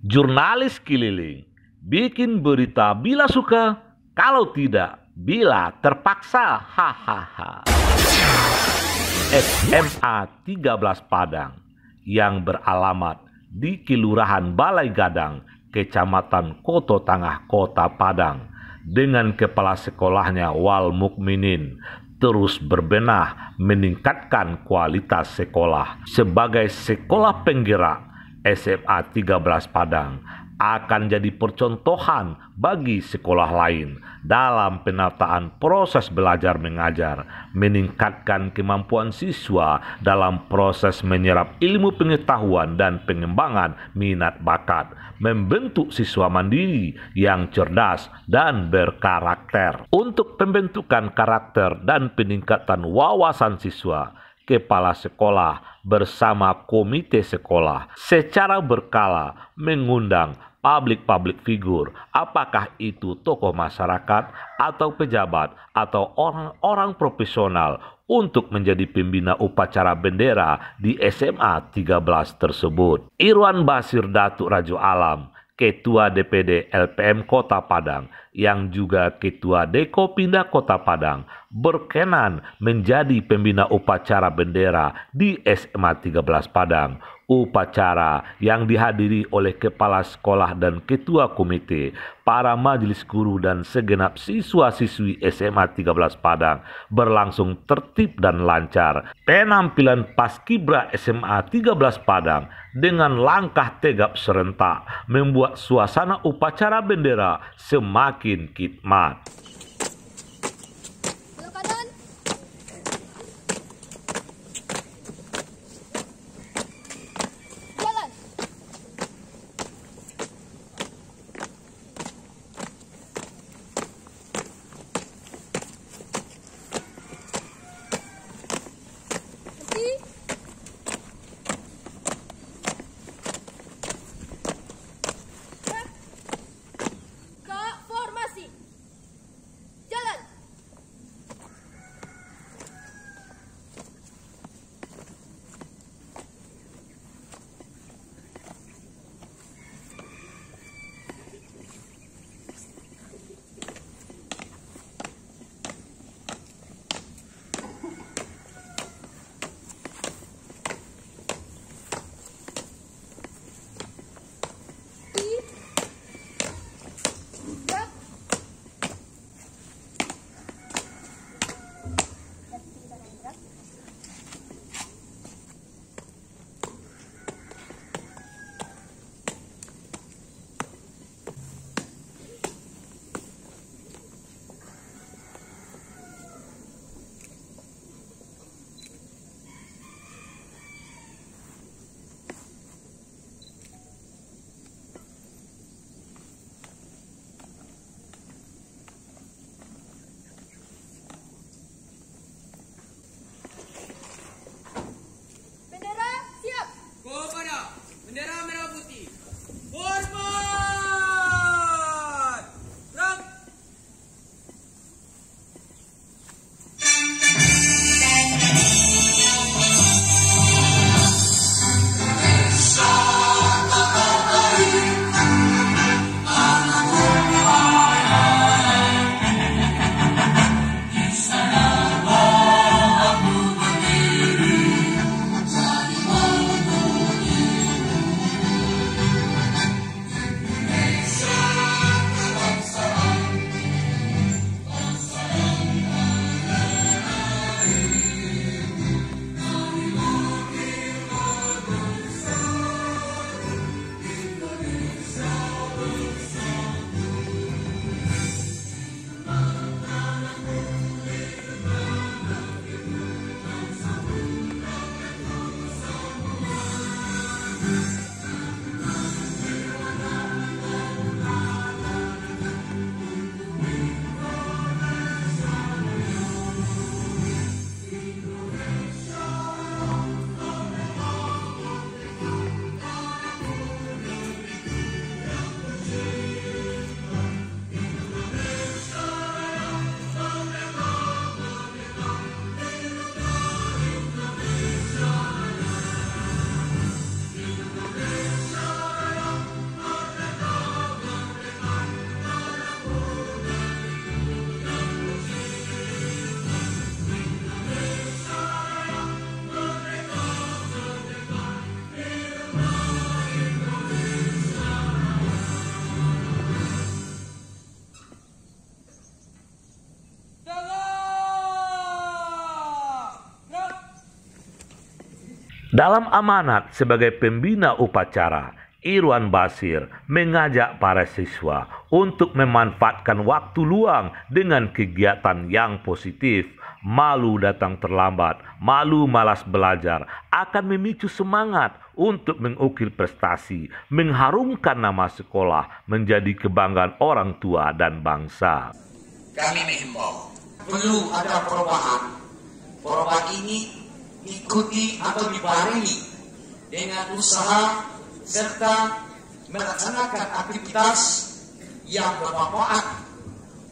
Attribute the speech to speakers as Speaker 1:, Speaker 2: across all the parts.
Speaker 1: Jurnalis keliling, bikin berita bila suka, kalau tidak, bila terpaksa. Hahaha. SMA 13 Padang yang beralamat di Kelurahan Balai Gadang, Kecamatan Koto Tangah, Kota Padang, dengan kepala sekolahnya Wal Mukminin terus berbenah meningkatkan kualitas sekolah. Sebagai sekolah penggerak, SMA 13 Padang akan jadi percontohan bagi sekolah lain dalam penataan proses belajar mengajar, meningkatkan kemampuan siswa dalam proses menyerap ilmu pengetahuan dan pengembangan minat bakat, membentuk siswa mandiri yang cerdas dan berkarakter. Untuk pembentukan karakter dan peningkatan wawasan siswa, kepala sekolah bersama komite sekolah secara berkala mengundang publik figur, apakah itu tokoh masyarakat atau pejabat atau orang-orang profesional, untuk menjadi pembina upacara bendera di SMA 13 tersebut. Irwan Basir Datuk Rajo Alam, Ketua DPD LPM Kota Padang, yang juga Ketua Deko Pindah Kota Padang, berkenan menjadi pembina upacara bendera di SMA 13 Padang. Upacara yang dihadiri oleh kepala sekolah dan ketua komite, para majelis guru dan segenap siswa-siswi SMA 13 Padang berlangsung tertib dan lancar. Penampilan Paskibra SMA 13 Padang dengan langkah tegap serentak membuat suasana upacara bendera semakin khidmat. Dalam amanat sebagai pembina upacara, Irwan Bashir mengajak para siswa untuk memanfaatkan waktu luang dengan kegiatan yang positif. Malu datang terlambat, malu malas belajar akan memicu semangat untuk mengukir prestasi, mengharumkan nama sekolah, menjadi kebanggaan orang tua dan bangsa.
Speaker 2: Kami menghimbau, perlu ada perubahan. Perubahan ini diikuti atau dibarengi dengan usaha serta melaksanakan aktivitas yang bermanfaat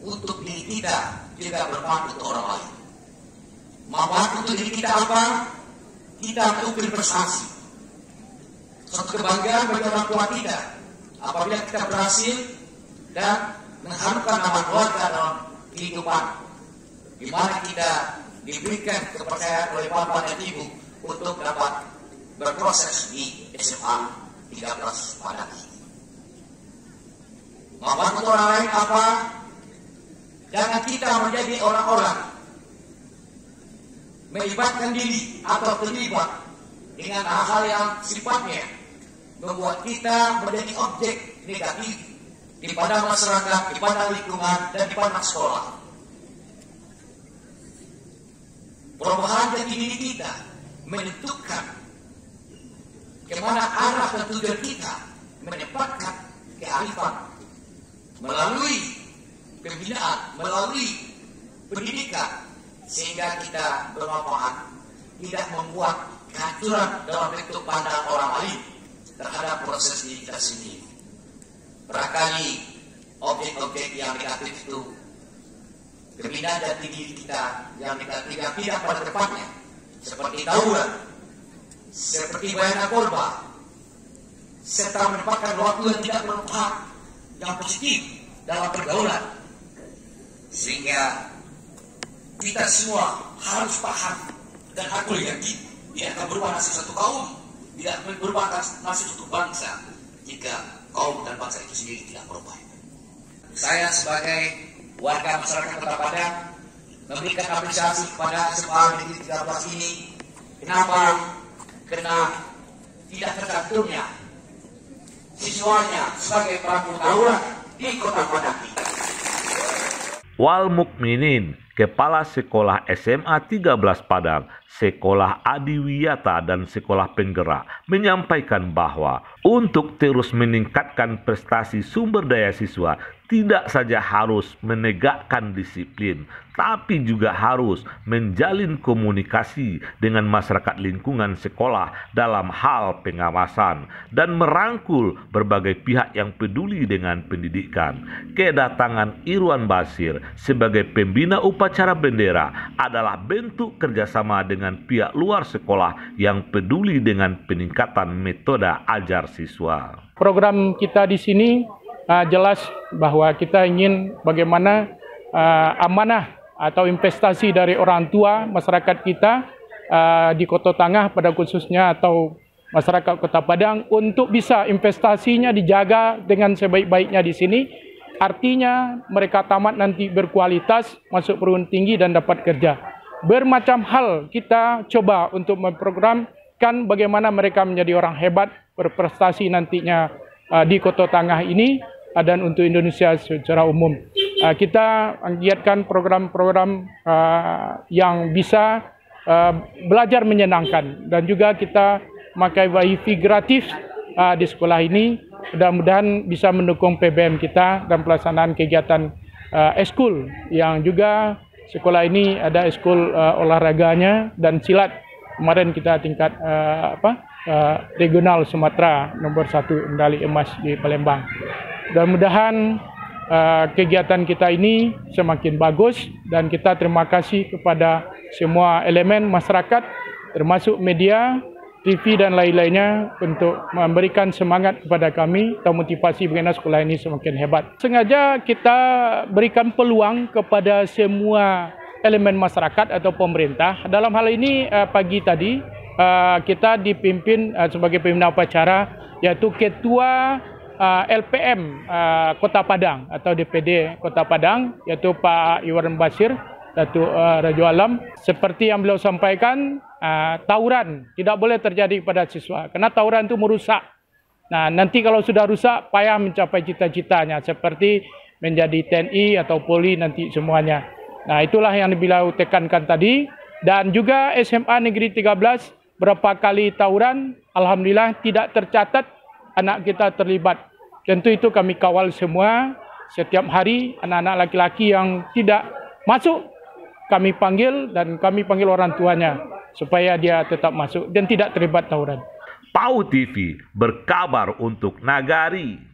Speaker 2: untuk diri kita, juga bermanfaat untuk orang lain. Manfaat untuk diri kita apa? Kita mengukir prestasi. Suatu kebanggaan bagi orang tua kita apabila kita berhasil dan mengharumkan nama keluarga dalam kehidupan, di mana kita diberikan kepercayaan oleh bapak dan ibu untuk dapat berproses di SMA 13 Padang ini. Manfaat untuk orang lain apa? Jangan kita menjadi orang-orang melibatkan diri atau terlibat dengan hal-hal yang sifatnya membuat kita menjadi objek negatif di pada masyarakat, di pada lingkungan, dan di pada sekolah. Perubahan jati diri kita menentukan kemana arah dan tujuan kita menempatkan kearifan melalui pembinaan, melalui pendidikan, sehingga kita bermanfaat, tidak membuat kehancuran dalam bentuk pandang orang lain terhadap proses diri kita sendiri. Barangkali objek-objek yang negatif itu, kebinaan jati diri kita yang negatif yang tidak pada tempatnya, seperti tawuran, seperti bayar narkoba, serta menempatkan waktu yang tidak bermanfaat, yang positif dalam pergaulan, sehingga kita semua harus paham dan aku yakin tidak akan berubah nasib satu kaum, tidak akan berubah nasib satu bangsa jika kaum dan bangsa itu sendiri tidak berubah. Saya sebagai warga masyarakat Kota Padang memberikan apresiasi kepada SMA Negeri 13 ini. Kenapa? Karena tidak tercantumnya siswanya sebagai pelaku tawuran di Kota Padang ini.
Speaker 1: Wal Mukminin, Kepala Sekolah SMA 13 Padang, Sekolah Adiwiyata dan Sekolah Penggerak menyampaikan bahwa untuk terus meningkatkan prestasi sumber daya siswa tidak saja harus menegakkan disiplin, tapi juga harus menjalin komunikasi dengan masyarakat lingkungan sekolah dalam hal pengawasan dan merangkul berbagai pihak yang peduli dengan pendidikan. Kedatangan Irwan Bashir sebagai pembina upacara bendera adalah bentuk kerjasama dengan pihak luar sekolah yang peduli dengan peningkatan metode ajar siswa.
Speaker 3: Program kita di sini jelas bahwa kita ingin bagaimana amanah atau investasi dari orang tua masyarakat kita di Kota Tangah pada khususnya atau masyarakat Kota Padang untuk bisa investasinya dijaga dengan sebaik-baiknya di sini. Artinya mereka tamat nanti berkualitas, masuk perguruan tinggi dan dapat kerja. Bermacam hal kita coba untuk memprogramkan bagaimana mereka menjadi orang hebat, berprestasi nantinya di Kota Tangah ini dan untuk Indonesia secara umum. Kita giatkan program-program yang bisa belajar menyenangkan dan juga kita memakai wifi gratis di sekolah ini. Mudah-mudahan bisa mendukung PBM kita dan pelaksanaan kegiatan eskul yang juga sekolah ini ada eskul olahraganya dan silat. Kemarin kita tingkat regional Sumatera nomor 1 medali emas di Palembang. Mudah-mudahan kegiatan kita ini semakin bagus dan kita terima kasih kepada semua elemen masyarakat termasuk media, TV dan lain-lainnya untuk memberikan semangat kepada kami atau motivasi bagaimana sekolah ini semakin hebat. Sengaja kita berikan peluang kepada semua elemen masyarakat atau pemerintah. Dalam hal ini pagi tadi kita dipimpin sebagai pembina upacara yaitu Ketua LPM Kota Padang atau DPD Kota Padang yaitu Pak Irwan Bashir, Datuk Rajo Alam. Seperti yang beliau sampaikan, tawuran tidak boleh terjadi pada siswa, karena tawuran itu merusak. Nah, nanti kalau sudah rusak, payah mencapai cita-citanya, seperti menjadi TNI atau Polri nanti semuanya. Nah, itulah yang beliau tekankan tadi. Dan juga SMA Negeri 13, berapa kali tawuran, alhamdulillah tidak tercatat anak kita terlibat. Tentu itu kami kawal semua, setiap hari anak-anak laki-laki yang tidak masuk, kami panggil dan kami panggil orang tuanya, supaya dia tetap masuk dan tidak terlibat tawuran.
Speaker 1: PAU TV berkabar untuk Nagari.